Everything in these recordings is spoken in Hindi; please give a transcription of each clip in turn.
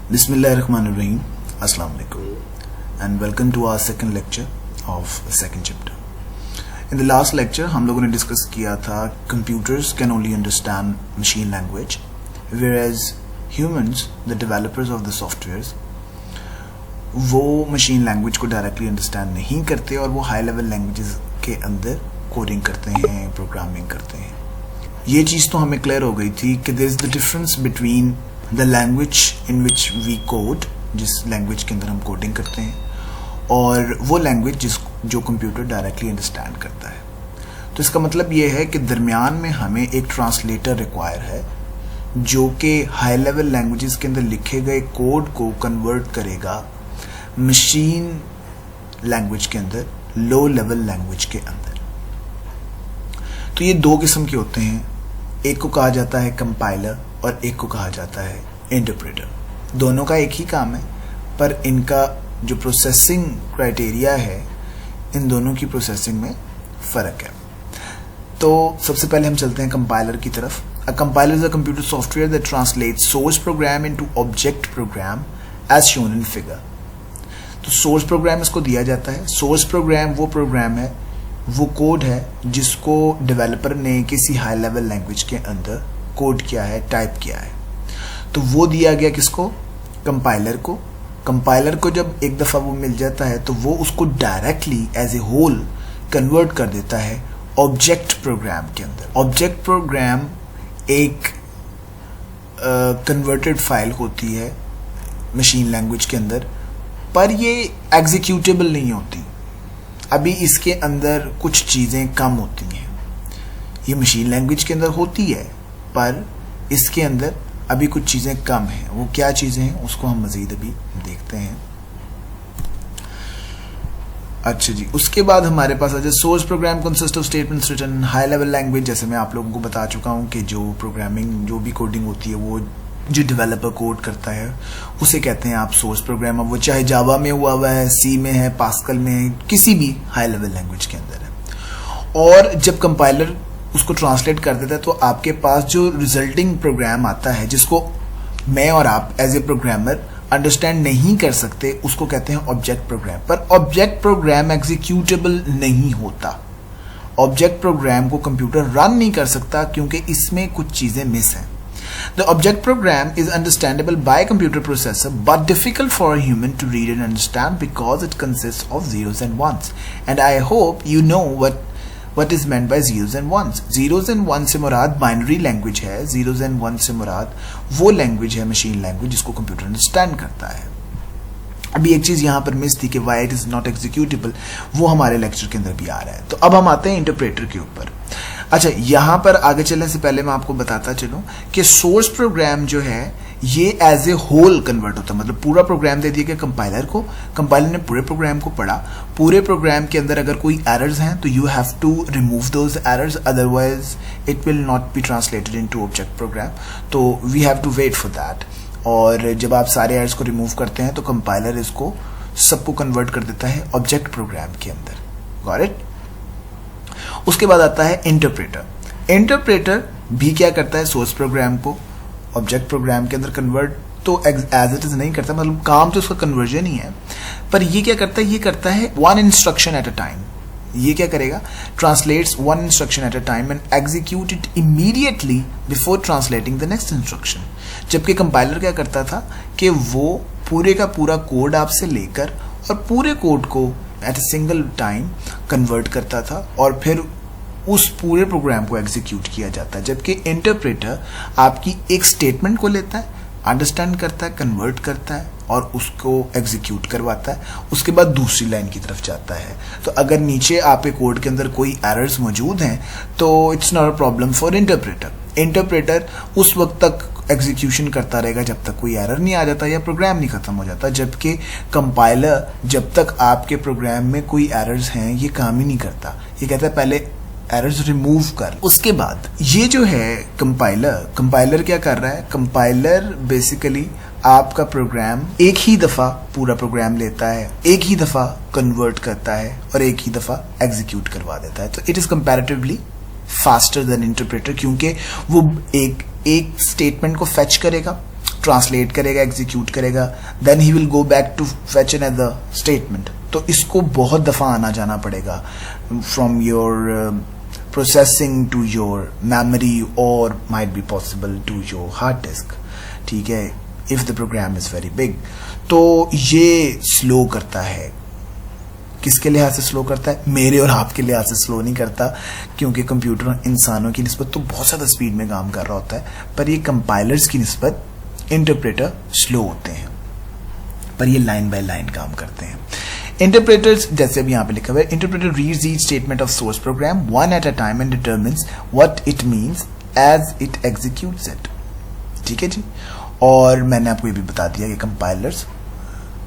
Bismillahirrahmanirrahim. Assalamu alaikum and welcome to our second lecture of the second chapter. In the last lecture हम लोगों ने डिस्कस किया था computers can only understand machine language whereas humans, the developers of the softwares, वो machine language को directly understand नहीं करते और वो high level languages के अंदर coding करते हैं, programming करते हैं. ये चीज़ तो हमें क्लियर हो गई थी कि there is the difference between the language in which we code, जिस लैंग्वेज के अंदर हम कोडिंग करते हैं, और वो लैंग्वेज जो कंप्यूटर डायरेक्टली अंडरस्टैंड करता है. तो इसका मतलब ये है कि दरमियान में हमें एक ट्रांसलेटर रिक्वायर है जो कि हाई लेवल लैंग्वेजेस के अंदर लिखे गए कोड को कन्वर्ट करेगा मशीन लैंग्वेज के अंदर, लो लेवल लैंग्वेज के अंदर. तो ये दो किस्म के होते हैं, एक को कहा जाता है कंपाइलर और एक को कहा जाता है इंटरप्रेटर. दोनों का एक ही काम है पर इनका जो प्रोसेसिंग क्राइटेरिया है, इन दोनों की प्रोसेसिंग में फ़र्क है. तो सबसे पहले हम चलते हैं कंपाइलर की तरफ. A compiler is a computer software that translates source program into object program as shown in figure. तो सोर्स प्रोग्राम इसको दिया जाता है. सोर्स प्रोग्राम वो प्रोग्राम है, वो कोड है जिसको डेवलपर ने किसी हाई लेवल लैंग्वेज के अंदर कोड किया है, टाइप किया है. तो वो दिया गया किसको? कंपाइलर को. कंपाइलर को जब एक दफ़ा वो मिल जाता है तो वो उसको directly as a whole convert कर देता है ऑब्जेक्ट प्रोग्राम के अंदर. ऑब्जेक्ट प्रोग्राम एक कन्वर्टेड फाइल होती है मशीन लैंग्वेज के अंदर, पर ये एग्जीक्यूटेबल नहीं होती. अभी इसके अंदर कुछ चीज़ें कम होती हैं. ये मशीन लैंग्वेज के अंदर होती है पर इसके अंदर अभी कुछ चीज़ें कम हैं. वो क्या चीज़ें हैं उसको हम मज़ीद अभी देखते हैं. अच्छा जी, उसके बाद हमारे पास है source program consist of statements written in high level language. जैसे मैं आप लोगों को बता चुका हूँ कि जो प्रोग्रामिंग, जो भी कोडिंग होती है, वो जो डेवलपर कोड करता है उसे कहते हैं आप सोर्स प्रोग्राम. अब वो चाहे जावा में हुआ है, सी में है, पास्कल में है, किसी भी हाई लेवल लैंग्वेज के अंदर है. और जब कंपाइलर उसको ट्रांसलेट कर देता है तो आपके पास जो रिजल्टिंग प्रोग्राम आता है, जिसको मैं और आप एज ए प्रोग्रामर अंडरस्टैंड नहीं कर सकते, उसको कहते हैं ऑब्जेक्ट प्रोग्राम. पर ऑब्जेक्ट प्रोग्राम एग्जीक्यूटेबल नहीं होता. ऑब्जेक्ट प्रोग्राम को कंप्यूटर रन नहीं कर सकता क्योंकि इसमें कुछ चीजें मिस हैं. The object program is understandable by a computer processor but difficult for a human to read and understand because it consists of zeros and ones. And I hope you know what is meant by zeros and ones. Zeros and ones से मुराद बाइनरी लैंग्वेज है. zeros and ones से मुराद वो लैंग्वेज है, मशीन लैंग्वेज, जिसको कंप्यूटर अंडरस्टैंड करता है. अभी एक चीज़ यहाँ पर मिस थी कि why it is not executable, वो हमारे लेक्चर के अंदर भी आ रहा है. तो अब हम आते हैं इंटरप्रेटर के ऊपर. अच्छा, यहाँ पर आगे चलने से पहले मैं आपको बताता चलूँ कि सोर्स प्रोग्राम जो है ये एज ए होल कन्वर्ट होता है. मतलब पूरा प्रोग्राम दे दिया गया कंपाइलर को, कंपाइलर ने पूरे प्रोग्राम को पढ़ा. पूरे प्रोग्राम के अंदर अगर कोई एरर्स हैं तो you have to remove those errors, otherwise it will not be translated into object program. तो we have to wait for that. और जब आप सारे एरर्स को रिमूव करते हैं तो कंपाइलर इसको सबको कन्वर्ट कर देता है ऑब्जेक्ट प्रोग्राम के अंदर. Got it? उसके बाद आता है इंटरप्रेटर. इंटरप्रेटर भी क्या करता है? सोर्स प्रोग्राम को ऑब्जेक्ट प्रोग्राम के अंदर कन्वर्ट तो एज इट इज नहीं करता, मतलब काम तो उसका कन्वर्जन ही है. पर ये क्या करता है? ये करता है one instruction eight a time. ये क्या करेगा? Translates one instruction eight a time and execute it immediately before translating the next instruction. जबकि कंपाइलर क्या करता था कि वो पूरे का पूरा कोड आपसे लेकर और पूरे कोड को at a single time convert करता था और फिर उस पूरे प्रोग्राम को एग्जीक्यूट किया जाता है. जबकि इंटरप्रेटर आपकी एक स्टेटमेंट को लेता है, अंडरस्टैंड करता है, कन्वर्ट करता है और उसको एग्जीक्यूट करवाता है. उसके बाद दूसरी लाइन की तरफ जाता है. तो अगर नीचे आपके कोड के अंदर कोई एरर्स मौजूद हैं तो it's not a problem for interpreter. Interpreter उस वक्त तक एग्जीक्यूशन करता रहेगा जब तक कोई एरर नहीं आ जाता या प्रोग्राम नहीं खत्म हो जाता. जबकि कंपाइलर जब तक आपके प्रोग्राम में कोई एरर्स हैं ये काम ही नहीं करता. ये कहता है पहले एरर्स रिमूव कर. उसके बाद ये जो है कंपाइलर क्या कर रहा है? कंपाइलर बेसिकली आपका प्रोग्राम एक ही दफा पूरा प्रोग्राम लेता है, एक ही दफा कन्वर्ट करता है और एक ही दफा एग्जीक्यूट करवा देता है. तो it is comparatively faster than interpreter क्योंकि वो एक स्टेटमेंट को फेच करेगा, ट्रांसलेट करेगा, एग्जीक्यूट करेगा, then he will go back to fetch another statement. तो इसको बहुत दफ़ा आना जाना पड़ेगा from your processing to your memory और might be possible to your hard disk, ठीक है, if the program is very big. तो ये स्लो करता है। किसके लिहाज से स्लो करता है? मेरे और आपके लिहाज से स्लो नहीं करता, क्योंकि कंप्यूटर इंसानों की निस्बत तो बहुत ज़्यादा स्पीड में काम कर रहा होता है, पर ये कंपाइलर्स की निस्बत इंटरप्रेटर स्लो होते हैं, पर ये लाइन बाय लाइन काम करते हैं। इंटरप्रेटर्स, जैसे अभी यहाँ पे लिखा हुआ है, interpreter reads each statement of source program one at a time and determines what it means as it executes it, ठीक है जी। और मैंने आपको ये भी बता दिया कि कंपाइलर्स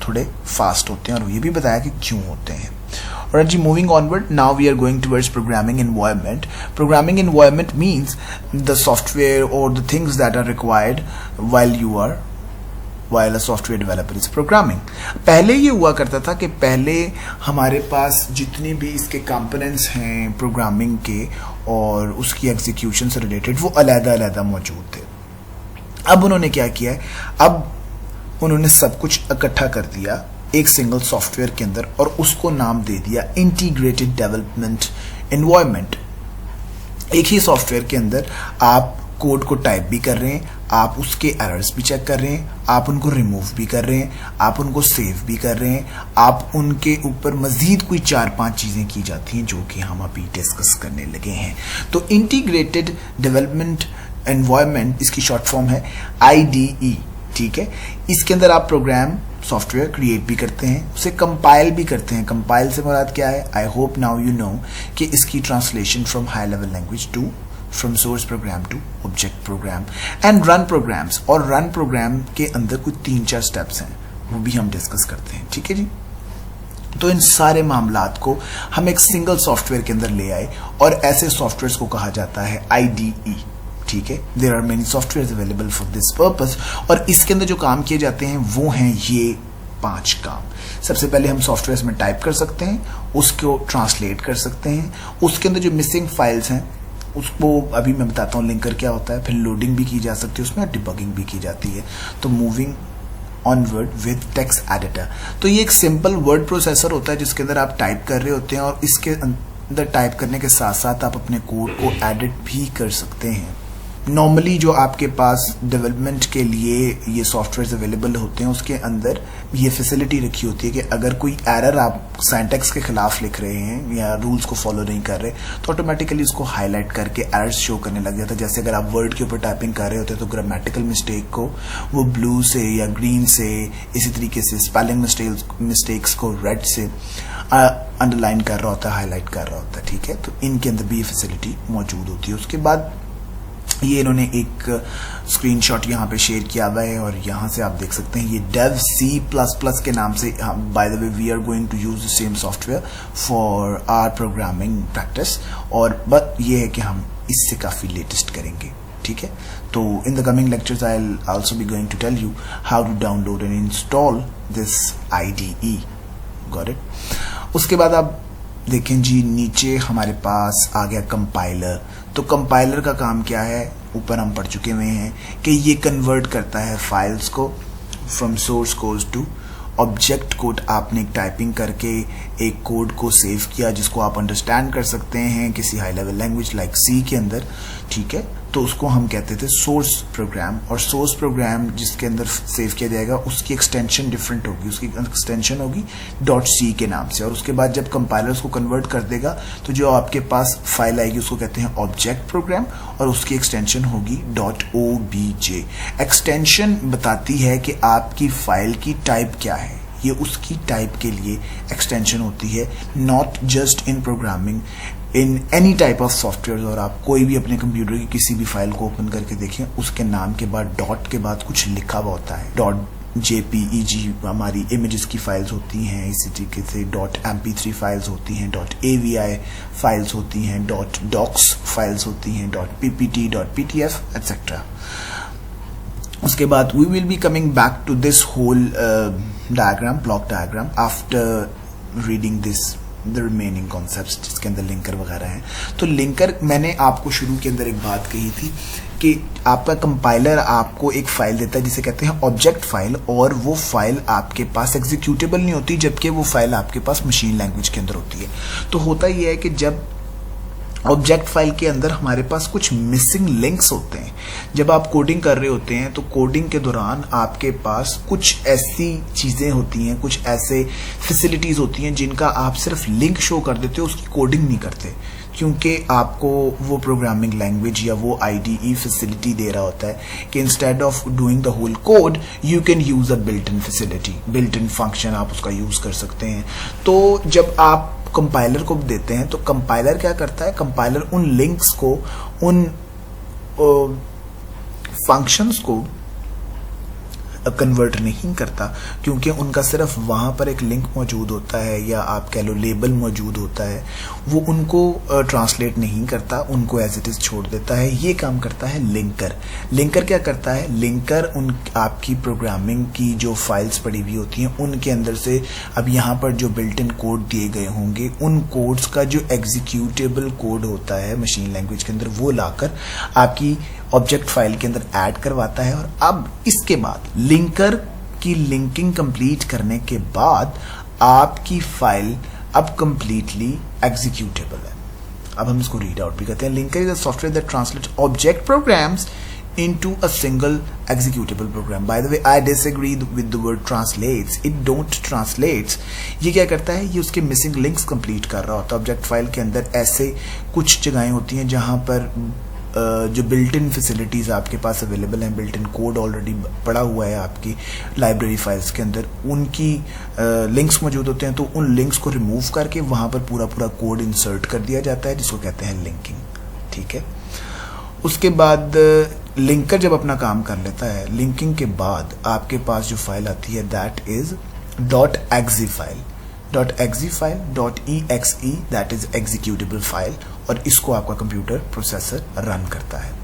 थोड़े फास्ट होते हैं, और ये भी बताया कि क्यों होते हैं। और जी, moving onward, now we are going towards programming environment. Programming environment means the software और the things that are required while a software developer is programming। पहले ये हुआ करता था कि पहले हमारे पास जितनी भी इसके कंपोनेंट्स हैं प्रोग्रामिंग के और उसकी एग्जीक्यूशन से रिलेटेड, वो अलग-अलग मौजूद थे। अब उन्होंने क्या किया है, अब उन्होंने सब कुछ इकट्ठा कर दिया एक सिंगल सॉफ्टवेयर के अंदर और उसको नाम दे दिया इंटीग्रेटेड डेवलपमेंट एनवायरनमेंट। एक ही सॉफ्टवेयर के अंदर आप कोड को टाइप भी कर रहे हैं, आप उसके एरर्स भी चेक कर रहे हैं, आप उनको रिमूव भी कर रहे हैं, आप उनको सेव भी कर रहे हैं, आप उनके ऊपर मजीद कोई 4-5 चीज़ें की जाती हैं जो कि हम अभी डिस्कस करने लगे हैं। तो इंटीग्रेटेड डेवलपमेंट एनवायरनमेंट इसकी शॉर्ट फॉर्म है IDE, ठीक है। इसके अंदर आप प्रोग्राम सॉफ्टवेयर क्रिएट भी करते हैं, उसे कंपाइल भी करते हैं। कंपाइल से मुराद क्या है? I hope now you know कि इसकी translation from high level language to from source program to object program and run programs. और रन प्रोग्राम के अंदर कुछ 3-4 स्टेप्स हैं, वो भी हम डिस्कस करते हैं, ठीक है जी। तो इन सारे मामलात को हम एक सिंगल सॉफ्टवेयर के अंदर ले आए और ऐसे सॉफ्टवेयर को कहा जाता है IDE, ठीक है। There are many software available for this purpose. और इसके अंदर जो काम किए जाते हैं वो हैं ये 5 काम। सबसे पहले हम सॉफ्टवेयर में टाइप कर सकते हैं, उसको ट्रांसलेट कर सकते हैं, उसके अंदर जो मिसिंग फाइल्स हैं उसको अभी मैं बताता हूँ लिंकर क्या होता है, फिर लोडिंग भी की जा सकती है उसमें और डिबगिंग भी की जाती है। तो moving onward with text editor, तो ये एक सिंपल वर्ड प्रोसेसर होता है जिसके अंदर आप टाइप कर रहे होते हैं और इसके अंदर टाइप करने के साथ साथ आप अपने कोड को एडिट भी कर सकते हैं। नॉर्मली जो आपके पास डेवलपमेंट के लिए ये सॉफ्टवेयर अवेलेबल होते हैं उसके अंदर ये फैसिलिटी रखी होती है कि अगर कोई एरर आप सिंटैक्स के खिलाफ लिख रहे हैं या रूल्स को फॉलो नहीं कर रहे तो ऑटोमेटिकली उसको हाईलाइट करके एरर्स शो करने लग जाता है। जैसे अगर आप वर्ड के ऊपर टाइपिंग कर रहे होते हैं तो ग्रामेटिकल मिस्टेक को वो ब्लू से या ग्रीन से, इसी तरीके से स्पेलिंग मिस्टेक्स को रेड से अंडरलाइन कर रहा होता है, हाईलाइट कर रहा होता है, ठीक है। तो इनके अंदर भी ये फैसिलिटी मौजूद होती है। उसके बाद ये इन्होंने एक स्क्रीनशॉट यहाँ पे शेयर किया हुआ है और यहाँ से आप देख सकते हैं ये dev C++ के नाम से, by the way we are going to use the same software for our programming practice. और बट ये है कि हम इससे काफ़ी लेटेस्ट करेंगे, ठीक है। तो in the coming lectures I will also be going to tell you how to download and install this IDE, got it. उसके बाद आप देखें जी, नीचे हमारे पास आ गया कंपाइलर। तो कंपाइलर का काम क्या है, ऊपर हम पढ़ चुके हुए हैं कि ये कन्वर्ट करता है फाइल्स को from source code to object code. आपने टाइपिंग करके एक कोड को सेव किया जिसको आप अंडरस्टैंड कर सकते हैं किसी high level language like C के अंदर, ठीक है। तो उसको हम कहते थे सोर्स प्रोग्राम। और सोर्स प्रोग्राम जिसके अंदर सेव किया जाएगा उसकी एक्सटेंशन डिफरेंट होगी, उसकी एक्सटेंशन होगी .c के नाम से। और उसके बाद जब कंपाइलर उसको कन्वर्ट कर देगा तो जो आपके पास फाइल आएगी उसको कहते हैं ऑब्जेक्ट प्रोग्राम और उसकी एक्सटेंशन होगी .obj। एक्सटेंशन बताती है कि आपकी फाइल की टाइप क्या है, ये उसकी टाइप के लिए एक्सटेंशन होती है, not just in programming, in any type of software. और आप कोई भी अपने कंप्यूटर की किसी भी फाइल को ओपन करके देखें, उसके नाम के बाद डॉट के बाद कुछ लिखा हुआ होता है। .jpeg हमारी इमेजेस की फाइल्स होती हैं, इसी तरीके से .mp3 फाइल्स होती हैं, .avi फाइल्स होती हैं, .docs फाइल्स होती हैं, .ppt, .ptf etc. उसके बाद we will be coming back to this whole diagram, block diagram after reading this the remaining concepts जिसके अंदर लिंकर वगैरह हैं। तो लिंकर, मैंने आपको शुरू के अंदर एक बात कही थी कि आपका कंपाइलर आपको एक फाइल देता है जिसे कहते हैं ऑब्जेक्ट फाइल, और वो फाइल आपके पास एग्जीक्यूटेबल नहीं होती, जबकि वो फाइल आपके पास मशीन लैंग्वेज के अंदर होती है। तो होता ये है कि जब ऑब्जेक्ट फाइल के अंदर हमारे पास कुछ मिसिंग लिंक्स होते हैं, जब आप कोडिंग कर रहे होते हैं तो कोडिंग के दौरान आपके पास कुछ ऐसी चीजें होती हैं, कुछ ऐसे फैसिलिटीज होती हैं जिनका आप सिर्फ लिंक शो कर देते हो, उसकी कोडिंग नहीं करते, क्योंकि आपको वो प्रोग्रामिंग लैंग्वेज या वो आईडीई फैसिलिटी दे रहा होता है कि instead of doing the whole code you can use a built in facility, built in function आप उसका यूज कर सकते हैं। तो जब आप कंपाइलर को देते हैं तो कंपाइलर क्या करता है, कंपाइलर उन लिंक्स को, उन फंक्शंस को कन्वर्ट नहीं करता, क्योंकि उनका सिर्फ वहां पर एक लिंक मौजूद होता है या आप कह लो लेबल मौजूद होता है, वो उनको ट्रांसलेट नहीं करता, उनको एज इट इज छोड़ देता है। ये काम करता है लिंकर। लिंकर क्या करता है, लिंकर उन आपकी प्रोग्रामिंग की जो फाइल्स पड़ी हुई होती हैं उनके अंदर से, अब यहाँ पर जो बिल्ट इन कोड दिए गए होंगे उन कोड्स का जो एग्जीक्यूटेबल कोड होता है मशीन लैंग्वेज के अंदर, वो लाकर आपकी ऑब्जेक्ट फाइल के अंदर ऐड करवाता है। और अब इसके बाद लिंकर की लिंकिंग कंप्लीट करने के बाद आपकी फाइल अब कंप्लीटली एग्जीक्यूटेबल है। अब हम इसको रीड आउट भी करते हैं। Linker is a software that translates object programs into a single executable program. By the way, I disagree with the word translates. It don't translates. ये क्या करता है, ये उसके missing links complete कर रहा होता है। ऑब्जेक्ट फाइल के अंदर ऐसे कुछ जगहें होती हैं जहां पर जो बिल्ट इन फैसिलिटीज आपके पास अवेलेबल हैं, बिल्ट इन कोड ऑलरेडी पड़ा हुआ है आपकी लाइब्रेरी फाइल्स के अंदर, उनकी लिंक्स मौजूद होते हैं। तो उन लिंक्स को रिमूव करके वहां पर पूरा कोड इंसर्ट कर दिया जाता है, जिसको कहते हैं लिंकिंग। ठीक है, उसके बाद लिंकर जब अपना काम कर लेता है, लिंकिंग के बाद आपके पास जो फाइल आती है that is .exe file, .exe that is executable file, और इसको आपका कंप्यूटर प्रोसेसर रन करता है।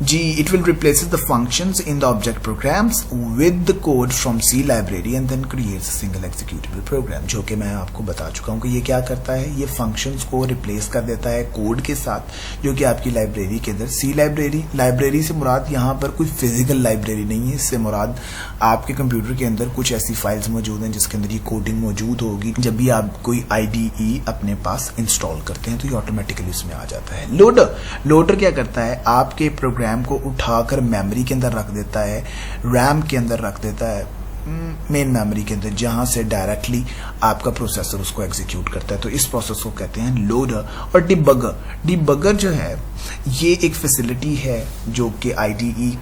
G, it will replace the functions in the object programs with the code from C library and then creates a single executable program। जो कि मैं आपको बता चुका हूँ कि ये क्या करता है, ये functions को रिप्लेस कर देता है कोड के साथ, जो कि आपकी लाइब्रेरी के अंदर C लाइब्रेरी से मुराद यहाँ पर कोई फिजिकल लाइब्रेरी नहीं है, इससे मुराद आपके कंप्यूटर के अंदर कुछ ऐसी फाइल्स मौजूद हैं जिसके अंदर ये कोडिंग मौजूद होगी। जब भी आप कोई IDE अपने पास इंस्टॉल करते हैं तो ये ऑटोमेटिकली उसमें आ जाता है। लोडर क्या करता है, आपके प्रोग्राम को उठाकर मेमोरी के अंदर रख देता है, रैम के अंदर रख देता है, मेन मेमोरी के अंदर, जहां से डायरेक्टली आपका प्रोसेसर उसको एग्जीक्यूट करता है। तो इस प्रोसेस को कहते हैं लोडर। और डिबगर जो है, ये एक फैसिलिटी है जो कि IDE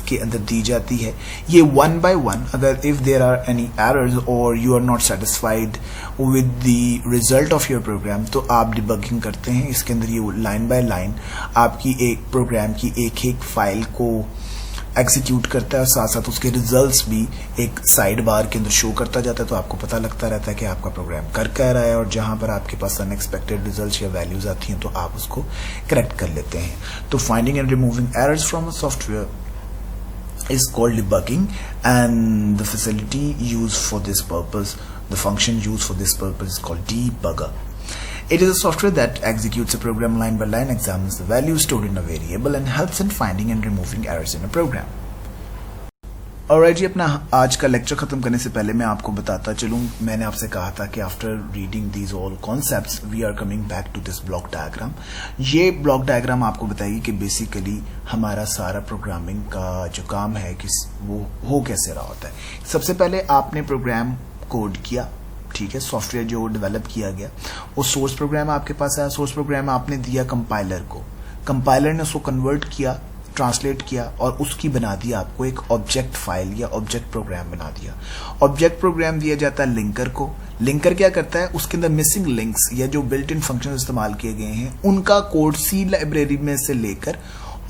के अंदर दी जाती है। ये 1 by 1, अगर if there are any errors or you are not satisfied with the result of your program, तो आप डिबगिंग करते हैं। इसके अंदर ये लाइन बाय लाइन आपकी एक प्रोग्राम की एक फाइल को एग्जीक्यूट करता है और साथ साथ उसके रिजल्ट्स भी एक साइड बार के अंदर शो करता जाता है। तो आपको पता लगता रहता है कि आपका प्रोग्राम कर क्या रहा है, और जहां पर आपके पास अनएक्सपेक्टेड रिजल्ट्स या वैल्यूज आती हैं तो आप उसको करेक्ट कर लेते हैं। तो finding and removing errors from a software is called debugging, and the facility used for this purpose, the function used for this purpose is called debugger. It is a software that executes a program line by line, examines the values stored in a variable and helps in finding and removing errors in a program. Alright जी, अपना आज का लेक्चर खत्म करने से पहले मैं आपको बताता चलूं, मैंने आपसे कहा था कि after reading these all concepts we are coming back to this block diagram. ये ब्लॉक डायग्राम आपको बताएगी कि बेसिकली हमारा सारा प्रोग्रामिंग का जो काम है कि वो हो कैसे रहा होता है। सबसे पहले आपने प्रोग्राम कोड किया, ठीक है, सॉफ्टवेयर जो डेवलप किया गया, वो सोर्स प्रोग्राम आपके पास आया। सोर्स प्रोग्राम आपने दिया कंपाइलर को, कंपाइलर ने उसको कन्वर्ट किया, ट्रांसलेट किया और उसकी बना दिया आपको एक ऑब्जेक्ट फाइल या ऑब्जेक्ट प्रोग्राम बना दिया। ऑब्जेक्ट प्रोग्राम दिया जाता है लिंकर को। लिंकर क्या करता है, उसके अंदर मिसिंग लिंक्स या जो बिल्ट इन फंक्शन इस्तेमाल किए गए हैं उनका कोड C लाइब्रेरी में से लेकर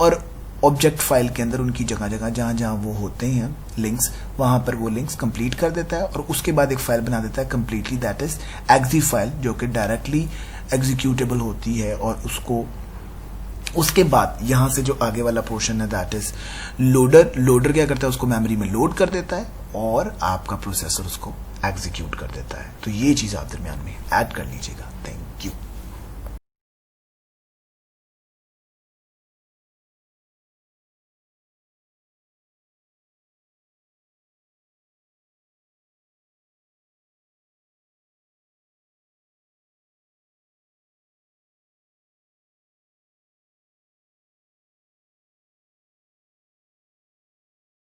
और ऑब्जेक्ट फाइल के अंदर उनकी जगह जगह जहां जहां वो होते हैं लिंक्स, वहां पर वो लिंक्स कंप्लीट कर देता है और उसके बाद एक फाइल बना देता है completely, that is exe file, जो कि डायरेक्टली एग्जीक्यूटेबल होती है। और उसके बाद यहां से जो आगे वाला पोर्शन है दैट इज लोडर क्या करता है, उसको मेमोरी में लोड कर देता है और आपका प्रोसेसर उसको एग्जीक्यूट कर देता है। तो ये चीज़ आप दरमियान में ऐड कर लीजिएगा। Thank you.